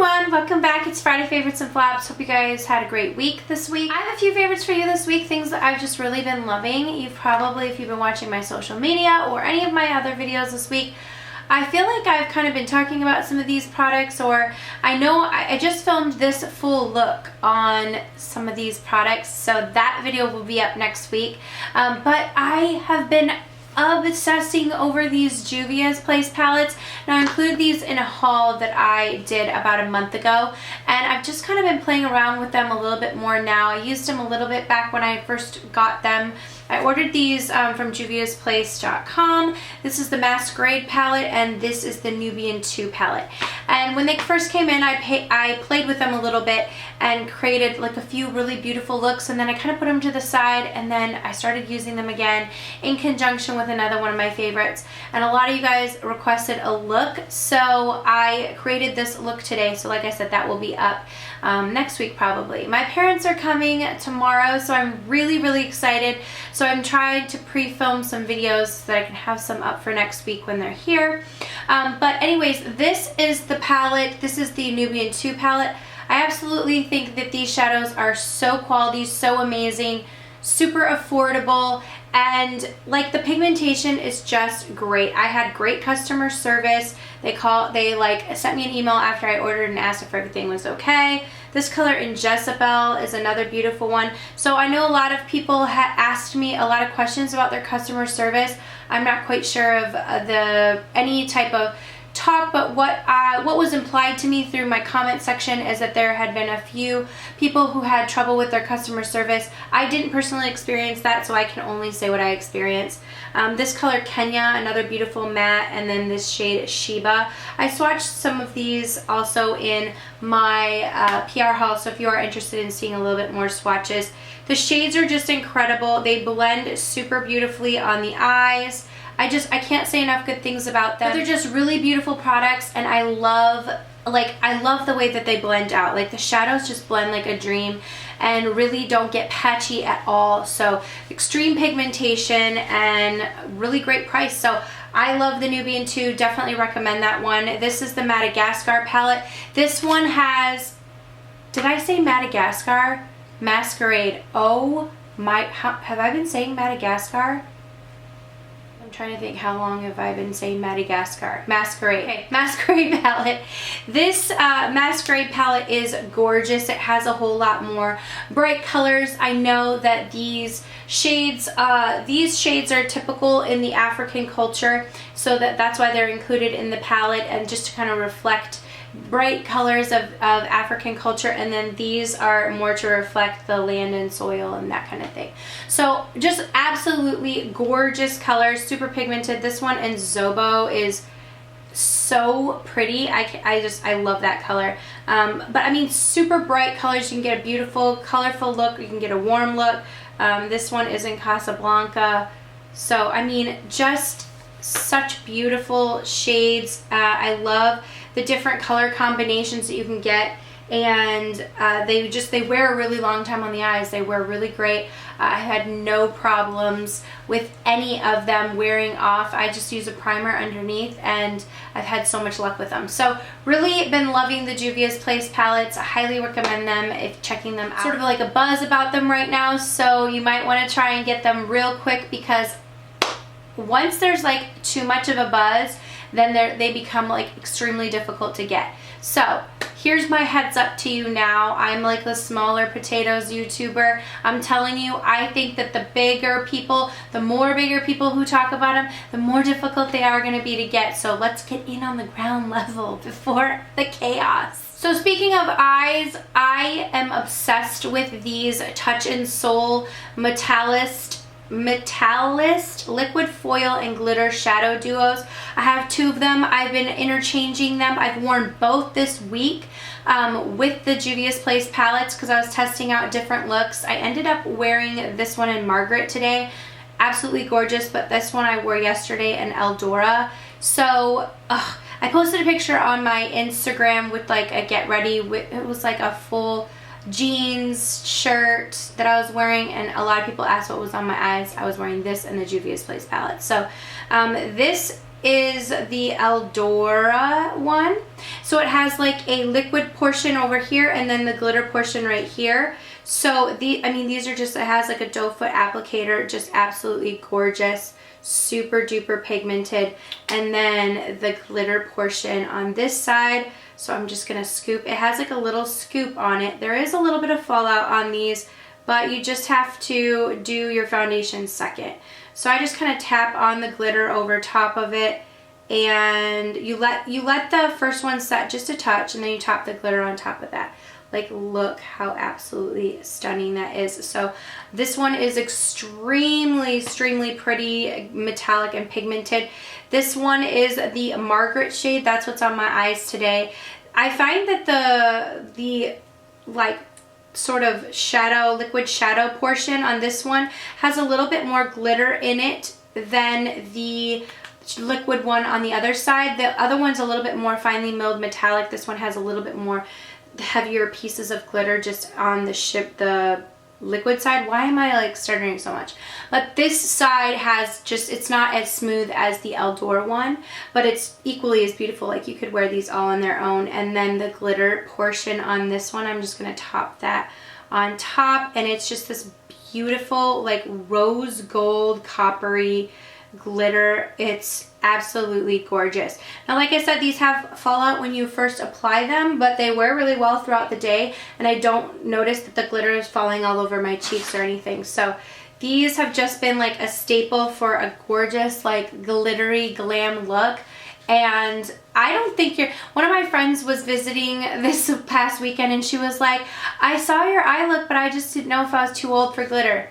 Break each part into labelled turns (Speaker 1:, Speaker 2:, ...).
Speaker 1: everyone, welcome back. It's Friday Favorites and Flops. Hope you guys had a great week this week. I have a few favorites for you this week, things that I've just really been loving. You've probably, if you've been watching my social media or any of my other videos this week, I feel like I've kind of been talking about some of these products, or I know I just filmed this full look on some of these products, so that video will be up next week. But I have been obsessing over these Juvia's Place palettes. Now I include these in a haul that I did about a month ago, and I've just kind of been playing around with them a little bit more now. I used them a little bit back when I first got them. I ordered these from juviasplace.com. This is the Masquerade palette, and this is the Nubian 2 palette. And when they first came in, I played with them a little bit and created like a few really beautiful looks, and then I kind of put them to the side, and then I started using them again in conjunction with another one of my favorites. And a lot of you guys requested a look, so I created this look today. So like I said, that will be up next week probably. My parents are coming tomorrow, so I'm really excited. So I'm trying to pre-film some videos so that I can have some up for next week when they're here. But anyways, this is the palette. This is the Nubian 2 palette. I absolutely think that these shadows are so quality, so amazing, super affordable, and like the pigmentation is just great. I had great customer service. They sent me an email after I ordered and asked if everything was okay. This color in Jezebel is another beautiful one. So I know a lot of people had asked me a lot of questions about their customer service. I'm not quite sure of any type of talk, but what was implied to me through my comment section is that there had been a few people who had trouble with their customer service. I didn't personally experience that, so I can only say what I experienced. This color Kenya, another beautiful matte, and then this shade Sheba. I swatched some of these also in my PR haul, so if you are interested in seeing a little bit more swatches. The shades are just incredible. They blend super beautifully on the eyes. I can't say enough good things about them. But they're just really beautiful products, and I love the way that they blend out. Like the shadows just blend like a dream and really don't get patchy at all. So extreme pigmentation and really great price. So I love the Nubian 2, definitely recommend that one. This is the Madagascar palette. This one has, did I say Madagascar? Masquerade. Oh my, have I been saying Madagascar? Trying to think, how long have I been saying Madagascar? Masquerade. Okay, Masquerade palette. This Masquerade palette is gorgeous. It has a whole lot more bright colors. I know that these shades are typical in the African culture, so that's why they're included in the palette, and just to kind of reflect bright colors of African culture, and then these are more to reflect the land and soil and that kind of thing. So just absolutely gorgeous colors, super pigmented. This one in Zobo is so pretty. I love that color. But I mean, super bright colors. You can get a beautiful colorful look, you can get a warm look. This one is in Casablanca. So I mean, just such beautiful shades. I love the different color combinations that you can get, and they wear a really long time on the eyes. They wear really great. I had no problems with any of them wearing off. I just use a primer underneath, and I've had so much luck with them. So really been loving the Juvia's Place palettes. I highly recommend them if checking them out. Sort of like a buzz about them right now, so you might want to try and get them real quick, because once there's like too much of a buzz, then they become like extremely difficult to get. So here's my heads up to you now. I'm like the smaller potatoes YouTuber. I'm telling you, I think that the more bigger people who talk about them, the more difficult they are going to be to get. So let's get in on the ground level before the chaos. So speaking of eyes, I am obsessed with these Touch in Soul Metallist liquid foil and glitter shadow duos. I have two of them. I've been interchanging them. I've worn both this week with the Juvia's Place palettes because I was testing out different looks. I ended up wearing this one in Margaret today. Absolutely gorgeous, but this one I wore yesterday in Eldora. So I posted a picture on my Instagram with like a get ready with, it was like a full jeans shirt that I was wearing, and a lot of people asked what was on my eyes. I was wearing this and the Juvia's Place palette. So this is the Eldora one. So it has like a liquid portion over here and then the glitter portion right here. So these are just, it has like a doe foot applicator, just absolutely gorgeous, super duper pigmented. And then the glitter portion on this side. So I'm just gonna scoop. It has like a little scoop on it. There is a little bit of fallout on these, but you just have to do your foundation second. So I just kind of tap on the glitter over top of it, and you let the first one set just a touch, and then you top the glitter on top of that. Like, look how absolutely stunning that is. So this one is extremely pretty, metallic and pigmented. This one is the Margaret shade. That's what's on my eyes today. I find that the like sort of shadow, liquid shadow portion on this one has a little bit more glitter in it than the liquid one on the other side. The other one's a little bit more finely milled metallic. This one has a little bit more heavier pieces of glitter just on the liquid side. Why am I like stuttering so much? But this side has just, it's not as smooth as the Eldora one, but it's equally as beautiful. Like, you could wear these all on their own. And then the glitter portion on this one, I'm just gonna top that on top, and it's just this beautiful like rose gold coppery glitter. It's absolutely gorgeous. Now, like I said, these have fallout when you first apply them, but they wear really well throughout the day, and I don't notice that the glitter is falling all over my cheeks or anything. So these have just been like a staple for a gorgeous like glittery glam look. And I don't think one of my friends was visiting this past weekend, and she was like, I saw your eye look, but I just didn't know if I was too old for glitter.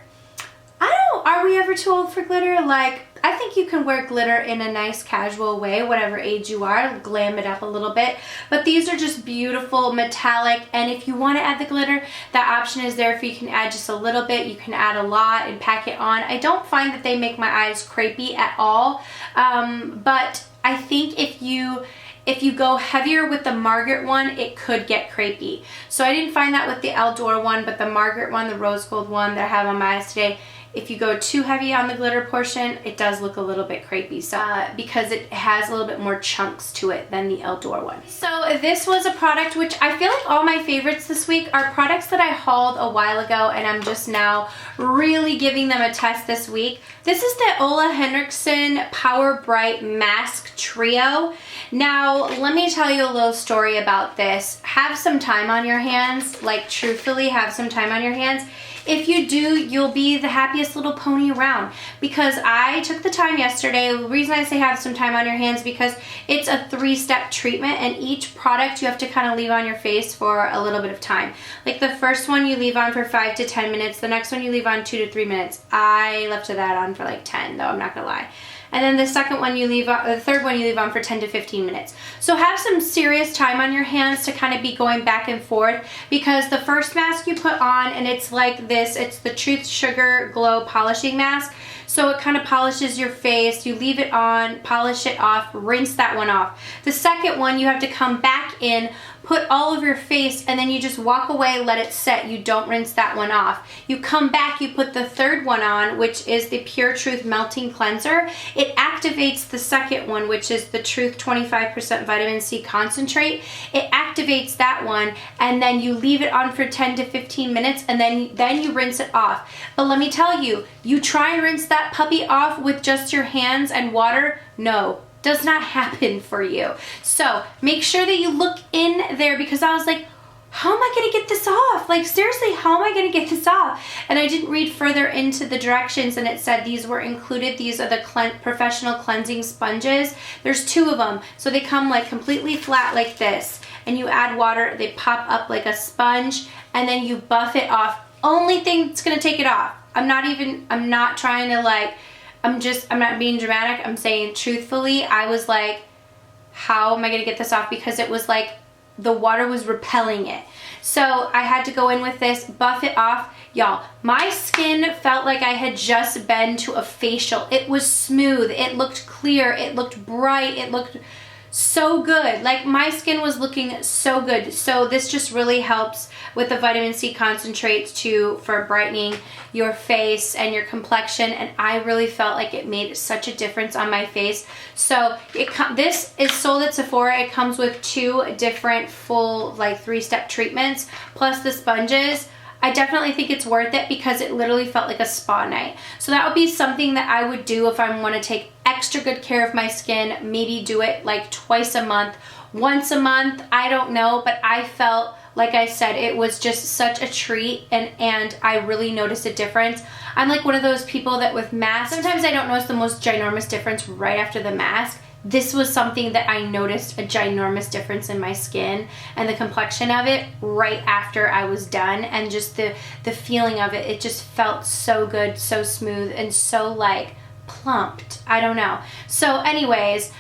Speaker 1: Are we ever too old for glitter? Like, I think you can wear glitter in a nice casual way, whatever age you are, glam it up a little bit. But these are just beautiful, metallic, and if you want to add the glitter, that option is there. If you can add just a little bit, you can add a lot and pack it on. I don't find that they make my eyes crepey at all, but I think if you go heavier with the Margaret one, it could get crepey. So I didn't find that with the Eldora one, but the Margaret one, the rose gold one that I have on my eyes today, if you go too heavy on the glitter portion, it does look a little bit crepey, so, because it has a little bit more chunks to it than the Eldora one. So this was a product which I feel like all my favorites this week are products that I hauled a while ago, and I'm just now really giving them a test this week. This is the Henriksen Power Bright Mask Trio. Now, let me tell you a little story about this. Have some time on your hands, like truthfully have some time on your hands. If you do, you'll be the happiest little pony around, because I took the time yesterday. The reason I say have some time on your hands, because it's a 3-step treatment, and each product you have to kind of leave on your face for a little bit of time. Like the first one you leave on for 5 to 10 minutes. The next one you leave on 2 to 3 minutes. I left that on for like 10 though, I'm not gonna lie. And then the second one you leave on, the third one you leave on for 10 to 15 minutes. So have some serious time on your hands to kind of be going back and forth, because the first mask you put on, and it's like this, it's the Truth Sugar Glow Polishing Mask. So it kind of polishes your face, you leave it on, polish it off, rinse that one off. The second one you have to come back in, put all over your face, and then you just walk away, let it set. You don't rinse that one off. You come back, you put the third one on, which is the Pure Truth Melting Cleanser. It activates the second one, which is the Truth 25% Vitamin C Concentrate. It activates that one, and then you leave it on for 10 to 15 minutes, and then you rinse it off. But let me tell you, you try and rinse that puppy off with just your hands and water, no. Does not happen for you. So make sure that you look in there, because I was like, how am I gonna get this off? Like, seriously, how am I gonna get this off? And I didn't read further into the directions, and it said these were included. These are the professional cleansing sponges. There's 2 of them. So they come like completely flat like this, and you add water, they pop up like a sponge, and then you buff it off. Only thing that's gonna take it off. I'm not trying to like, I'm not being dramatic. I'm saying truthfully, I was like, how am I gonna get this off? Because it was like the water was repelling it. So I had to go in with this, buff it off. Y'all, my skin felt like I had just been to a facial. It was smooth, it looked clear, it looked bright, it looked so good. Like, my skin was looking so good. So this just really helps with the vitamin C concentrates for brightening your face and your complexion, and I really felt like it made such a difference on my face. So this is sold at Sephora. It comes with 2 different full, like, 3-step treatments plus the sponges. I definitely think it's worth it because it literally felt like a spa night. So that would be something that I would do if I want to take extra good care of my skin. Maybe do it like twice a month, once a month, I don't know. But I felt, like I said, it was just such a treat, and I really noticed a difference. I'm like one of those people that with masks, sometimes I don't notice the most ginormous difference right after the mask. This was something that I noticed a ginormous difference in my skin and the complexion of it right after I was done, and just the feeling of it. It just felt so good, so smooth, and so like plumped. I don't know. So anyways,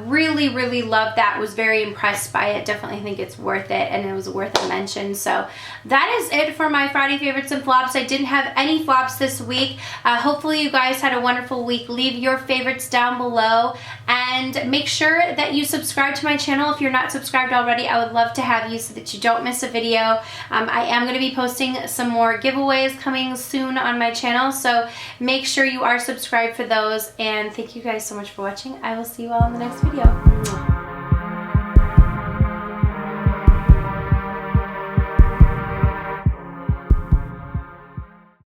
Speaker 1: really, really loved that. Was very impressed by it. Definitely think it's worth it, and it was worth a mention. So that is it for my Friday favorites and flops. I didn't have any flops this week. Hopefully you guys had a wonderful week. Leave your favorites down below, and make sure that you subscribe to my channel if you're not subscribed already. I would love to have you so that you don't miss a video. I am going to be posting some more giveaways coming soon on my channel, so make sure you are subscribed for those. And thank you guys so much for watching. I will see you all in the next video.